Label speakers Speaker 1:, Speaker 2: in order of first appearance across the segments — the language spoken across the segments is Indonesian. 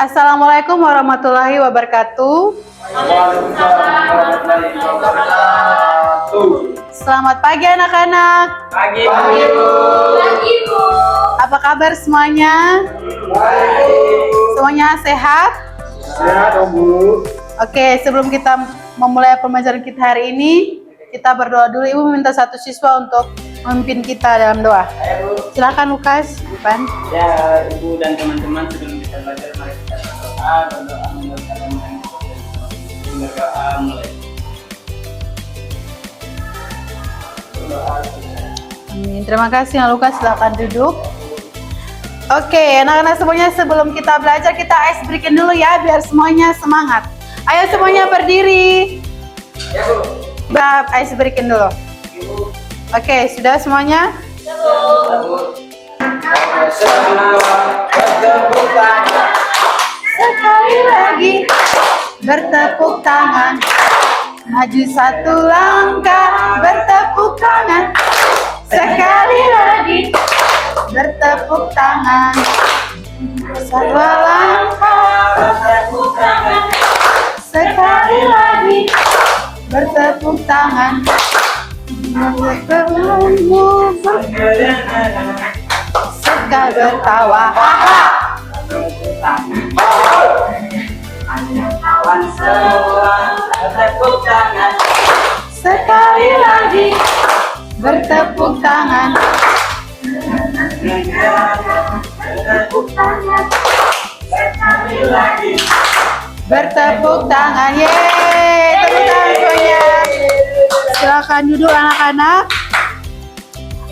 Speaker 1: Assalamualaikum warahmatullahi wabarakatuh.
Speaker 2: Waalaikumsalam warahmatullahi wabarakatuh.
Speaker 1: Selamat pagi anak-anak.
Speaker 2: Pagi, Bu.
Speaker 3: Pagi, Bu.
Speaker 1: Apa kabar semuanya?
Speaker 2: Baik.
Speaker 1: Semuanya sehat?
Speaker 2: Sehat, Bu.
Speaker 1: Oke, sebelum kita memulai pembelajaran kita hari ini, kita berdoa dulu. Ibu meminta satu siswa untuk memimpin kita dalam doa.
Speaker 2: Ayo, Bu.
Speaker 1: Silakan Lukas, Ivan.
Speaker 4: Ya, Ibu dan teman-teman, sebelum kita belajar, mari kita berdoa menurut agama yang berdoa mulai. Berdoa.
Speaker 1: Amin. Terima kasih Lukas, silakan duduk. Oke, anak-anak semuanya, sebelum kita belajar, kita ice breaking dulu ya, biar semuanya semangat. Ayo semuanya berdiri.
Speaker 2: Ya, Bu.
Speaker 1: Bab, ice breaking dulu.
Speaker 2: Ibu.
Speaker 1: Oke, sudah semuanya?
Speaker 2: Semua bertepuk tangan.
Speaker 1: Sekali lagi bertepuk tangan, maju satu langkah, bertepuk tangan. Sekali lagi bertepuk tangan, satu langkah, bertepuk tangan. Sekali lagi bertepuk tangan. Suka bertawa.
Speaker 4: Kawan semua bertepuk tangan.
Speaker 1: Sekali lagi bertepuk tangan.
Speaker 4: Bertepuk tangan. Sekali lagi.
Speaker 1: Bertepuk tangan. Yeay, tepuk tangan semuanya. Silakan duduk anak-anak.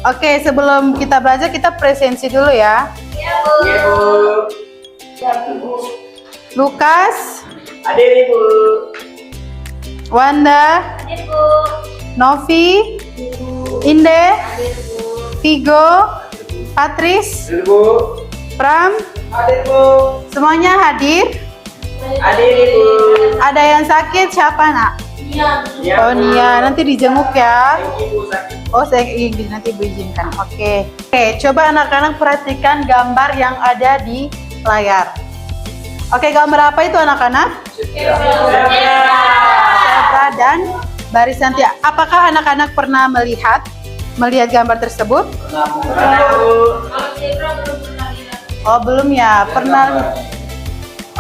Speaker 1: Oke, sebelum kita belajar kita presensi dulu ya.
Speaker 2: Ibu.
Speaker 1: Lukas,
Speaker 4: Hadir, Ibu.
Speaker 1: Wanda,
Speaker 3: Hadir, Bu.
Speaker 1: Novi, Inde, Vigo, Patris,
Speaker 2: Ibu.
Speaker 1: Pram,
Speaker 2: Hadir, Bu.
Speaker 1: semuanya hadir.
Speaker 4: Hadir, Ibu.
Speaker 1: Ada yang sakit siapa nak?
Speaker 3: Iya, Bu.
Speaker 1: Oh Nia, nanti dijenguk ya.
Speaker 4: Ibu sakit.
Speaker 1: Oh saya ingin nanti izinkan. Oke, coba anak-anak perhatikan gambar yang ada di layar. Oke, gambar apa itu anak-anak? Zebra dan barisan tiang. Apakah anak-anak pernah melihat gambar tersebut?
Speaker 4: Pernah, Bu.
Speaker 3: Kalau zebra belum pernah lihat.
Speaker 1: Oh belum ya, pernah.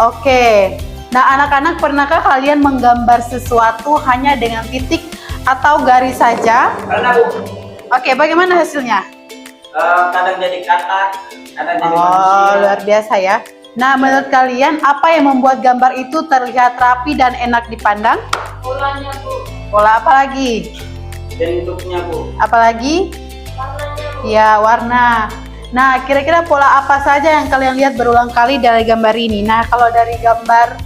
Speaker 1: Oke. Nah anak-anak pernahkah kalian menggambar sesuatu hanya dengan titik atau garis saja?
Speaker 4: Pernah, Bu.
Speaker 1: Oke, bagaimana hasilnya?
Speaker 4: Kadang jadi katak, kadang jadi
Speaker 1: Oh,
Speaker 4: manusia.
Speaker 1: luar biasa ya. Nah, menurut kalian apa yang membuat gambar itu terlihat rapi dan enak dipandang?
Speaker 3: Polanya, Bu.
Speaker 1: Pola apa lagi?
Speaker 4: Bentuknya, Bu.
Speaker 1: Apalagi?
Speaker 3: Warnanya, Bu.
Speaker 1: Ya, warna. Nah, kira-kira pola apa saja yang kalian lihat berulang kali dari gambar ini? Nah, kalau dari gambar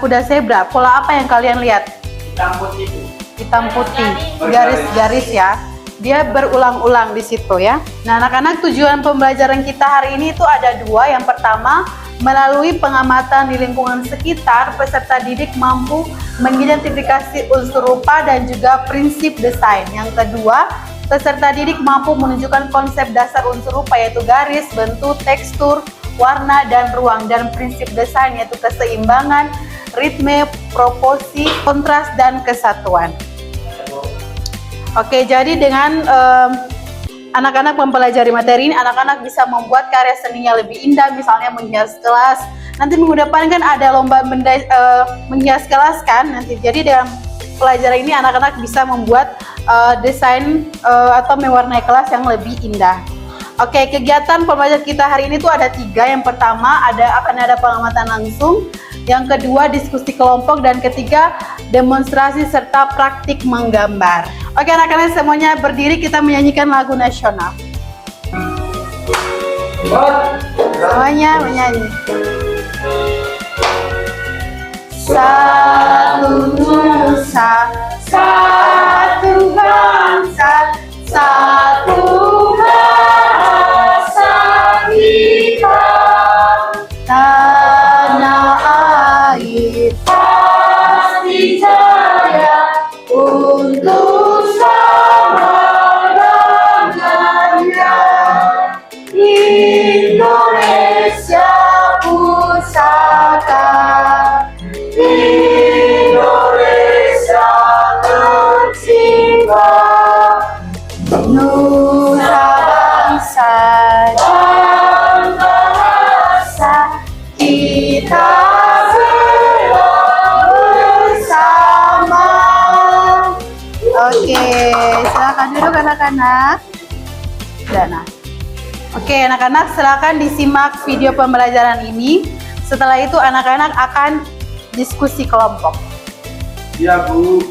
Speaker 1: kuda zebra, pola apa yang kalian lihat?
Speaker 4: Hitam putih, Bu.
Speaker 1: Hitam putih, garis-garis ya. Dia berulang-ulang di situ ya. Nah, anak-anak, tujuan pembelajaran kita hari ini itu ada dua. Yang pertama, melalui pengamatan di lingkungan sekitar, peserta didik mampu mengidentifikasi unsur rupa dan juga prinsip desain. Yang kedua, peserta didik mampu menunjukkan konsep dasar unsur rupa yaitu garis, bentuk, tekstur, warna, dan ruang. Dan prinsip desain yaitu keseimbangan, ritme, proporsi, kontras, dan kesatuan. Oke, jadi dengan anak-anak mempelajari materi ini, anak-anak bisa membuat karya seninya lebih indah, misalnya menghias kelas. Nanti minggu depan kan ada lomba menghias kelas kan nanti. Jadi dalam pelajaran ini anak-anak bisa membuat desain atau mewarnai kelas yang lebih indah. Oke, kegiatan pembelajaran kita hari ini tuh ada 3. Yang pertama akan ada pengamatan langsung, yang kedua diskusi kelompok, dan ketiga demonstrasi serta praktik menggambar. Oke anak-anak semuanya berdiri, kita menyanyikan lagu nasional. Semuanya menyanyi. Satu nusa, satu bangsa, satu bahasa kita, tanah air pasti jaya untuk selama-lamanya. Indonesia jiwa, nusa bangsa dan bahasa kita bersama. Oke, silakan duduk anak-anak. Dana. Oke, anak-anak silakan disimak video pembelajaran ini. Setelah itu anak-anak akan diskusi kelompok.
Speaker 2: Ya, Bu.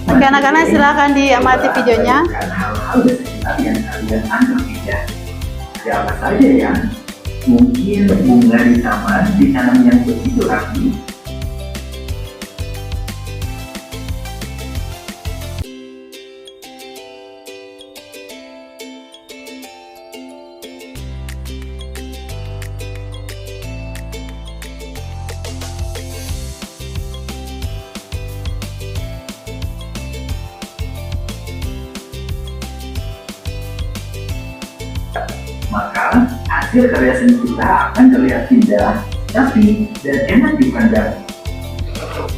Speaker 1: Oke, anak-anak silakan diamati videonya.
Speaker 5: Hal-hal di sekitar yang kalian anggap indah. Siapa saja ya? Mungkin bunga di taman ditanam yang begitu rapi. Maka hasil karya seni kita akan terlihat indah, rapi, dan enak dipandang.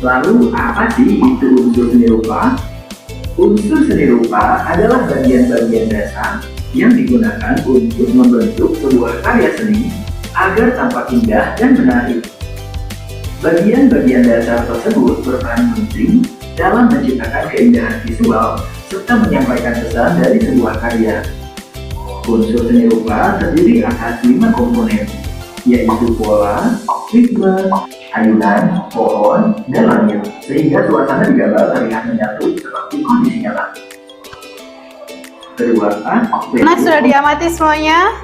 Speaker 5: Lalu apa sih itu unsur seni rupa? Unsur seni rupa adalah bagian-bagian dasar yang digunakan untuk membentuk sebuah karya seni agar tampak indah dan menarik. Bagian-bagian dasar tersebut berperan penting dalam menciptakan keindahan visual serta menyampaikan pesan dari sebuah karya. Unsur seni rupa terdiri atas 5 komponen, yaitu pola, ritme, ayunan, pohon, dan langit, sehingga suasana di gambar terlihat menyatu seperti kondisi nyata. Kedua,
Speaker 1: Nah, sudah diamati semuanya?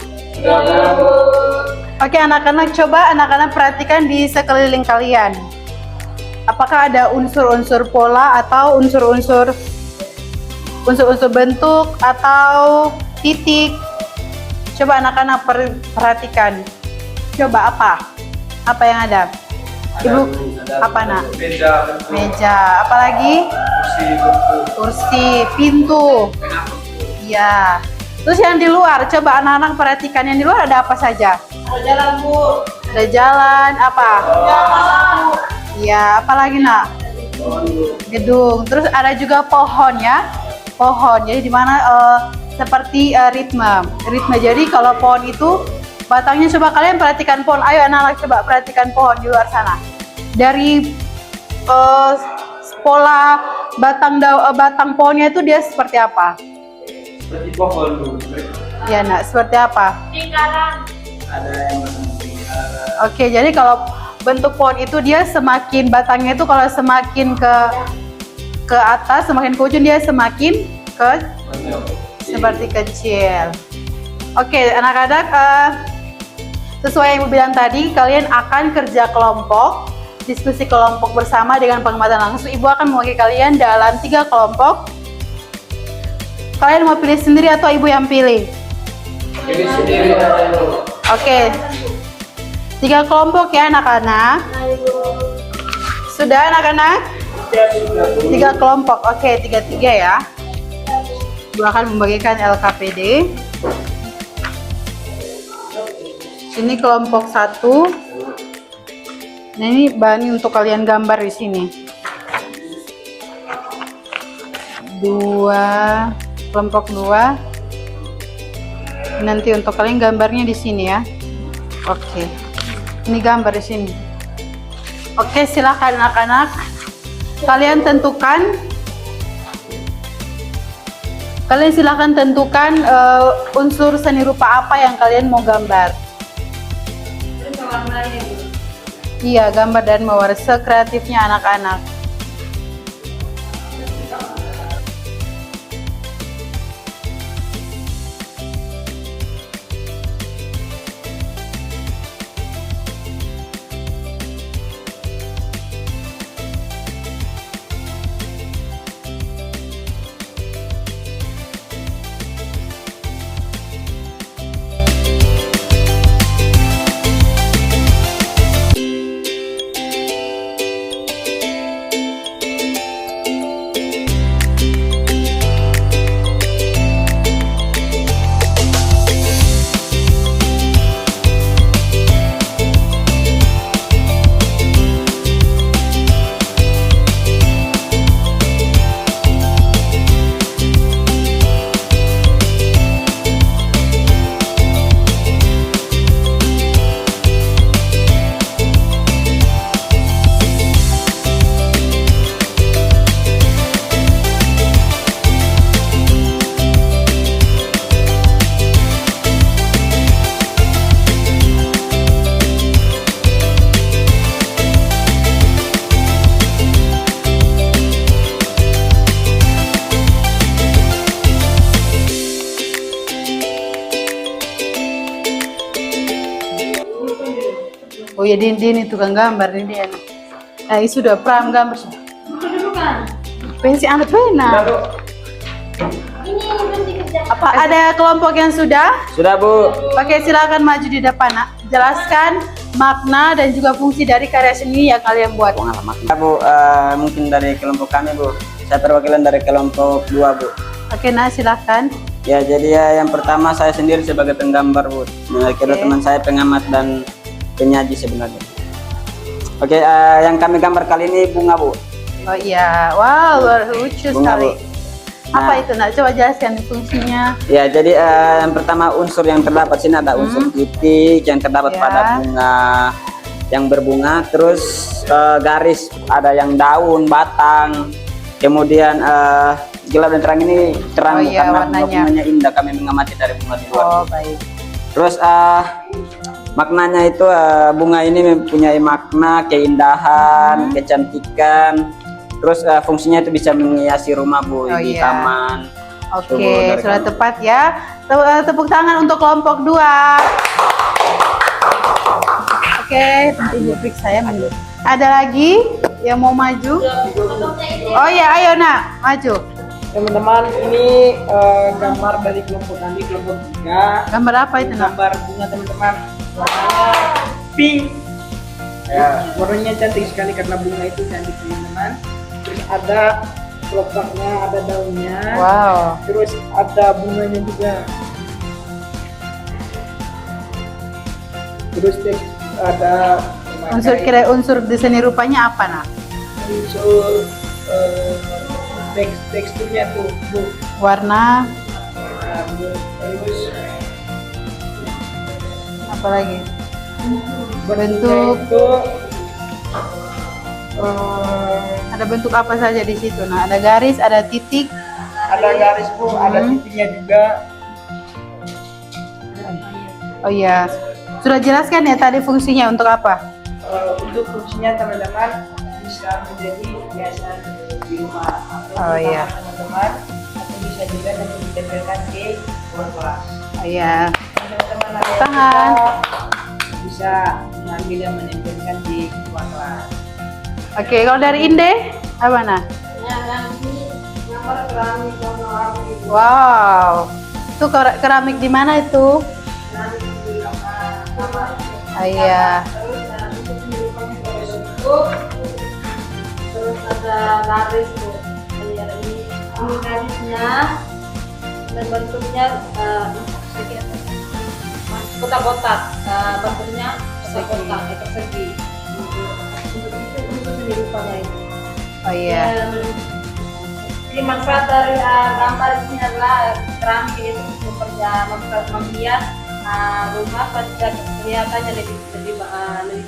Speaker 1: Oke, anak-anak, coba anak-anak perhatikan di sekeliling kalian. Apakah ada unsur-unsur pola atau unsur-unsur bentuk atau titik? Coba anak-anak perhatikan. Coba apa yang ada? Ibu, apa nak? Meja. Apalagi? Kursi, pintu. Iya. Terus yang di luar, coba anak-anak perhatikan yang di luar ada apa saja?
Speaker 3: Ada jalan, Bu.
Speaker 1: Ada jalan, apa? Iya, apalagi nak? Gedung. Terus ada juga pohon ya. Pohon. Jadi di mana seperti ritme. Jadi kalau pohon itu batangnya, coba kalian perhatikan pohon. Ayo anak-anak coba perhatikan pohon di luar sana. Dari pola batang pohonnya itu dia seperti apa?
Speaker 4: Seperti pohon, Bu.
Speaker 1: Ya nak, seperti apa?
Speaker 3: Lingkaran.
Speaker 4: Ada yang berbentuk lingkaran.
Speaker 1: Oke, jadi kalau bentuk pohon itu dia semakin batangnya itu kalau semakin ke atas, semakin ke ujung dia semakin seperti kecil. Oke, anak-anak, sesuai yang Ibu bilang tadi, kalian akan kerja kelompok, diskusi kelompok bersama dengan pengamatan langsung. Ibu akan mewakili kalian dalam 3 kelompok. Kalian mau pilih sendiri atau Ibu yang pilih?
Speaker 2: Pilih sendiri aja, Bu.
Speaker 1: Oke, 3 kelompok ya anak-anak. Sudah anak-anak? 3 kelompok. Oke, 3-3 ya. Ibu akan membagikan LKPD. Ini kelompok 1. Nah, ini bahan untuk kalian gambar di sini. 2, kelompok 2. Nanti untuk kalian gambarnya di sini ya. Oke. Ini gambar di sini. Oke, silakan anak-anak. Kalian silakan tentukan unsur seni rupa apa yang kalian mau gambar. Iya, gambar dan mewarna sekreatifnya anak-anak. Oh ya Din tukang gambar ini dia. Sudah pram gambar sudah.
Speaker 3: Bukan.
Speaker 1: Pensi anak pena.
Speaker 3: Ini berhenti kerja.
Speaker 1: Apa ada kelompok yang sudah?
Speaker 4: Sudah Bu.
Speaker 1: Oke, silakan maju di depan, Nak. Jelaskan makna dan juga fungsi dari karya seni yang kalian buat.
Speaker 4: Ya, Bu, mungkin dari kelompok kami Bu. Saya perwakilan dari kelompok 2 Bu.
Speaker 1: Oke, Nak, silakan.
Speaker 4: Ya, jadi ya yang pertama saya sendiri sebagai penggambar Bu. Nah, kedua teman saya pengamat dan penyaji sebenarnya. Oke, yang kami gambar kali ini bunga Bu.
Speaker 1: Oh iya, wow, lucu
Speaker 4: Bunga,
Speaker 1: sekali.
Speaker 4: Bu.
Speaker 1: Apa
Speaker 4: Nah.
Speaker 1: itu, Nak? Coba jelaskan fungsinya.
Speaker 4: Ya, jadi yang pertama unsur yang terdapat sini ada unsur titik yang terdapat
Speaker 1: Ya.
Speaker 4: pada bunga yang berbunga, terus garis ada yang daun, batang, kemudian gelap dan terang ini terang
Speaker 1: Oh iya,
Speaker 4: karena
Speaker 1: warnanya.
Speaker 4: bunganya indah kami mengamati dari bunga di luar.
Speaker 1: Oh, baik.
Speaker 4: Terus maknanya itu bunga ini mempunyai makna keindahan, kecantikan. Terus fungsinya itu bisa menghiasi rumah Bu
Speaker 1: Oh
Speaker 4: di
Speaker 1: iya.
Speaker 4: taman.
Speaker 1: Oke,
Speaker 4: Dari
Speaker 1: sudah
Speaker 4: kami.
Speaker 1: tepat ya. Tepuk tangan untuk kelompok 2. Oke, Ibu periksa ya. Ada lagi yang mau maju? Oh iya, ayo Nak, maju.
Speaker 6: Teman-teman, ini gambar dari kelompok kami, kelompok 3.
Speaker 1: Gambar apa itu, Nak?
Speaker 6: Gambar bunga teman-teman, warnanya pink. Ya, warnanya cantik sekali karena bunga itu cantik teman-teman. Terus ada kelopaknya, ada daunnya.
Speaker 1: Wow.
Speaker 6: Terus ada bunganya juga. Terus ada
Speaker 1: Unsur di seni rupanya apa, Nak?
Speaker 6: unsur teksturnya tuh Bu.
Speaker 1: Warna,
Speaker 6: Terus
Speaker 1: apa lagi?
Speaker 6: bentuknya
Speaker 1: Bentuk.
Speaker 6: itu
Speaker 1: Ada bentuk apa saja di situ? Nah, ada garis, ada titik.
Speaker 6: ada garis Bu, ada titiknya juga.
Speaker 1: Oh iya. Sudah jelaskan ya tadi fungsinya untuk apa?
Speaker 6: Untuk fungsinya teman-teman bisa menjadi hiasan di rumah atau
Speaker 1: Oh,
Speaker 6: di
Speaker 1: iya.
Speaker 6: kamar teman-teman, atau bisa juga nanti ditempelkan di ruang kelas.
Speaker 1: Oh iya.
Speaker 6: Teman-teman ada yang
Speaker 1: Tangan.
Speaker 6: juga bisa mengambil dan menempelkan di ruang kelas.
Speaker 1: Oke, kalau dari Inde, apa Nah?
Speaker 3: Ya, yang ini gambar keramik warna-warni.
Speaker 1: Wow. Itu keramik di mana itu?
Speaker 3: Keramik di kamar.
Speaker 1: Oh iya.
Speaker 3: Terus untuk menyerupakan bentuk. Terus ada garis tuh. Kayak ini garisnya dan bentuknya kotak-kotak. Bentuknya kotak-kotak persegi. Untuk itu untuk menyerupakan itu.
Speaker 1: Oh iya.
Speaker 3: Jadi manfaat dari gambar ini adalah keramik itu menghias rumah pada kelihatannya lebih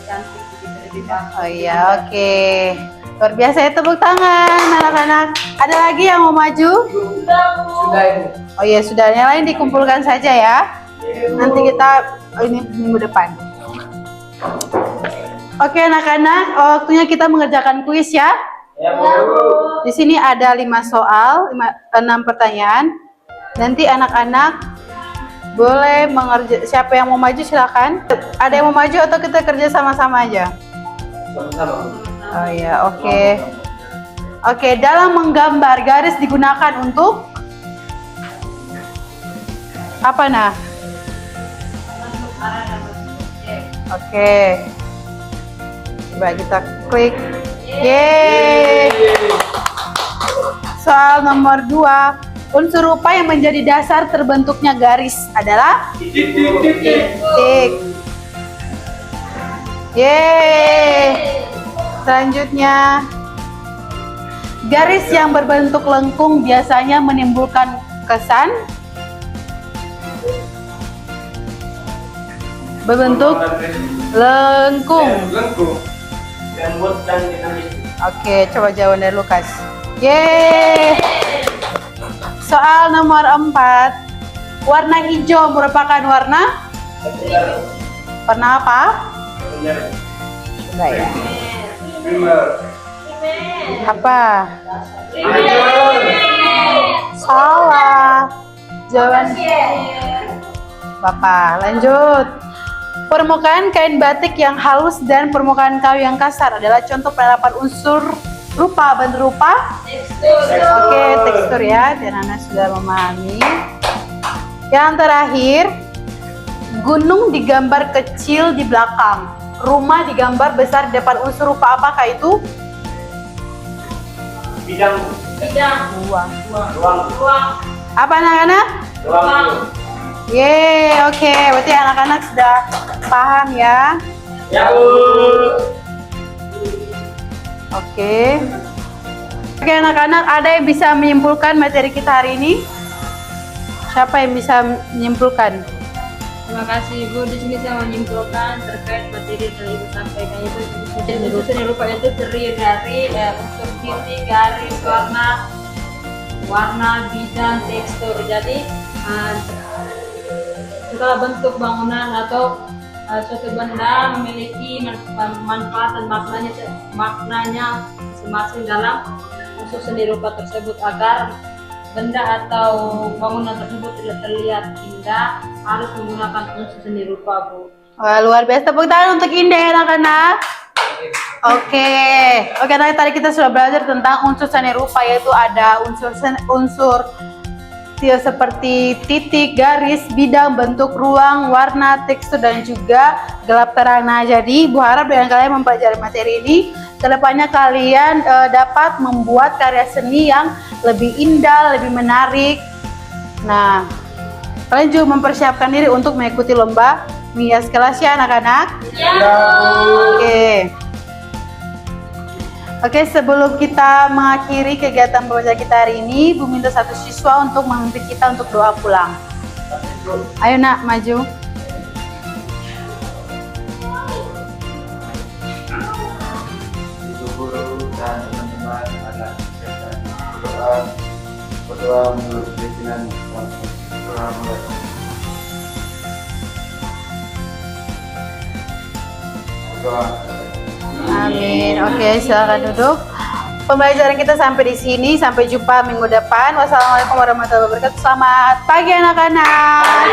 Speaker 3: cantik, lebih bagus.
Speaker 1: Oh iya, oke. Luar biasa ya, tepuk tangan anak-anak. Ada lagi yang mau maju?
Speaker 2: Sudah Ibu.
Speaker 1: Oh iya, sudah. Yang lain dikumpulkan saja ya. Nanti kita ini minggu depan. Oke anak-anak, waktunya kita mengerjakan kuis ya.
Speaker 4: Ya Bu.
Speaker 1: Di sini ada 5 soal, 6 pertanyaan. Nanti anak-anak boleh siapa yang mau maju silakan. Ada yang mau maju atau kita kerja sama-sama aja?
Speaker 2: Sama-sama.
Speaker 1: Oh iya, oke. Oke, dalam menggambar garis digunakan untuk apa Nah? Oke. Coba kita klik. Yeay. Soal nomor 2. Unsur rupa yang menjadi dasar terbentuknya garis adalah titik. Yeay. Selanjutnya, garis yang berbentuk lengkung biasanya menimbulkan kesan berbentuk lengkung.
Speaker 2: Lengkung.
Speaker 4: Lembut dan dinamis.
Speaker 1: Oke, coba jawaban dari Lukas. Yeay. Soal nomor 4. Warna hijau merupakan warna apa? Enggak ya.
Speaker 2: Primer.
Speaker 1: Apa? Salah. Jawaban Bapak. Lanjut. Permukaan kain batik yang halus dan permukaan kayu yang kasar adalah contoh penerapan unsur rupa. Bentuk rupa? Oke, tekstur ya. Dan Anda sudah memahami. Yang terakhir, gunung digambar kecil di belakang, rumah digambar besar di depan. Unsur rupa apakah itu?
Speaker 2: Bidang.
Speaker 1: Ruang.
Speaker 2: Ruang.
Speaker 1: Apa anak-anak?
Speaker 2: Ruang.
Speaker 1: Yeay, oke. Berarti anak-anak sudah paham ya.
Speaker 2: Ya,
Speaker 1: Oke. Oke anak-anak, ada yang bisa menyimpulkan materi kita hari ini? Siapa yang bisa menyimpulkan?
Speaker 3: Terima kasih Ibu. Di sini saya menyimpulkan terkait materi yang tadi Ibu sampaikan itu unsur seni rupa itu terdiri dari unsur titik, garis, warna, bidang, tekstur. Jadi segala bentuk bangunan atau suatu benda memiliki manfaat dan maknanya masing-masing dalam unsur seni rupa tersebut. Agar benda atau bangunan tersebut tidak terlihat indah, harus menggunakan unsur seni rupa, Bu.
Speaker 1: Wah, luar biasa. Tepuk tangan untuk Indah ya anak-anak. Oke, tadi kita sudah belajar tentang unsur seni rupa, yaitu ada unsur seperti titik, garis, bidang, bentuk, ruang, warna, tekstur, dan juga gelap terang. Nah, jadi Ibu harap dengan kalian mempelajari materi ini, kedepannya kalian dapat membuat karya seni yang lebih indah, lebih menarik. Nah, kalian juga mempersiapkan diri untuk mengikuti lomba menghias kelas ya anak-anak. Oke, sebelum kita mengakhiri kegiatan belajar kita hari ini, Bu minta satu siswa untuk memimpin kita untuk doa pulang. Ayo nak, maju.
Speaker 2: Ibu guru dan teman-teman anak kesehatan berdoa menurut pimpinan berdoa.
Speaker 1: Amin. Oke, silakan duduk. Pembelajaran kita sampai di sini. Sampai jumpa minggu depan. Wassalamualaikum warahmatullahi wabarakatuh. Selamat pagi anak-anak.